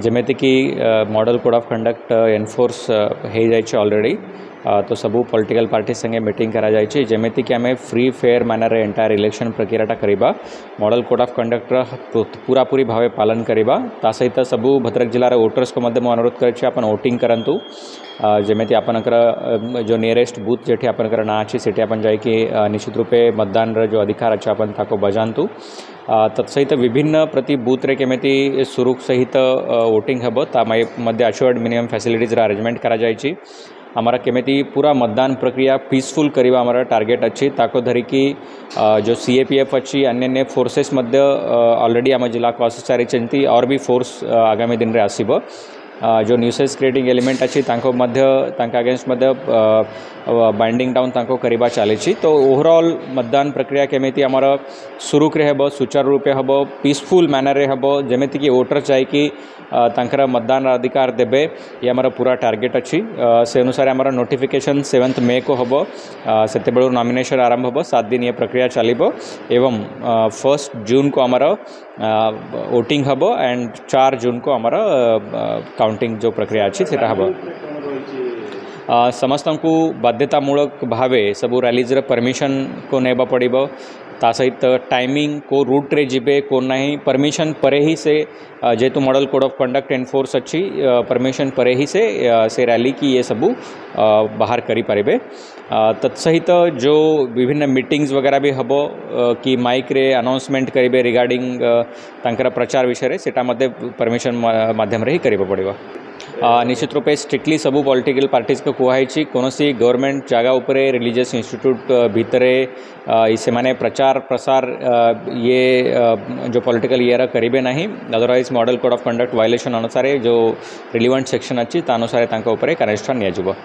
जमेती कि model code of conduct enforce हो जाए ऑलरेडी तो सबू पॉलिटिकल पार्टी संगे मीटिंग करा जायछि जेमेति कि आमे free fair manner entire election प्रक्रियाटा करिबा मॉडल कोड ऑफ कंडक्टर पूरा पूरी भावे पालन करिबा ता सहित सबू भद्रक जिल्लार वोटर्स को मध्य अनुरोध करछि आपण वोटिंग करंतु जेमेति आपनकर जो नियरेस्ट बूथ जेठी आपनकर ना अछि सेठी आपण जाय कि निश्चित रूपे मतदान रो जो अधिकार अछि आपण ताको बजांतु तत्सहित विभिन्न प्रति बूथ रे केमेति सुरुख सहित वोटिंग हेबो ता मध्य अश्योर्ड मिनिमम फैसिलिटीज रा अरेंजमेंट करा जायछि हमारा केमेति पूरा मतदान प्रक्रिया पीसफुल करिवा हमारा टार्गेट अच्छी ताको धरिकी जो सीएपीएफ अच्छी अन्य फोर्सेस मध्य ऑलरेडी आम जिला को आसी सारी और भी फोर्स आगामी दिन रे आसीबो जो न्यूसेस क्रिएटिंग एलिमेंट अच्छी तांको मध्य तांका अगेंस्ट मध्य बाइंडिंग डाउन तांको करिबा चली तो ओवरऑल मतदान प्रक्रिया केमेति आमर सुरुखरे हेबो सुचारू रूपे हेबो पीसफुल मैनर रे हेबो जेमेति कि वोटर चाहे कि तांकर मतदान अधिकार देबे ये आमर पूरा टार्गेट अच्छी से अनुसार आमर नोटिफिकेशन 7 मे को हेबो सेते बेलू नॉमिनेशन आरंभ हेबो 7 दिन ये प्रक्रिया चलिबो एवं 1 जून को आमर वोटिंग हेबो एंड 4 जून को आमर काउंटिंग जो प्रक्रिया अच्छी सेटा हेबो समस्त को बाध्यतामूलक भावे सबू रैलीज परमिशन को नेबा पड़िबो ता सहित टाइमिंग को रूट रे जिबे को नहीं परमिशन परे ही से जेतु model code of conduct enforce अच्छी परमिशन परे ही से रैली की ये सबू बाहर करी पारिबे तत्सहित जो विभिन्न मीटिंग्स वगैरह भी हबो कि माइक रे अनाउंसमेंट करिबे रिगार्डिंग तांकर प्रचार विषय रे सेटा मध्ये परमिशन माध्यम रे ही करिबो पड़िबो निश्चित रूपे स्ट्रिक्टली सबू पॉलिटिकल पार्टीज को कहुई कौन गवर्नमेंट जगह उपरे रिलीजियस इंस्टीट्यूट भितरे से माने प्रचार प्रसार ये जो पॉलिटिकल इयर करेंगे नहीं otherwise model code of conduct violation अनुसार जो रिलीवेंट सेक्शन अच्छी अनुसार कार्यानुष्ठान नियाजिबो।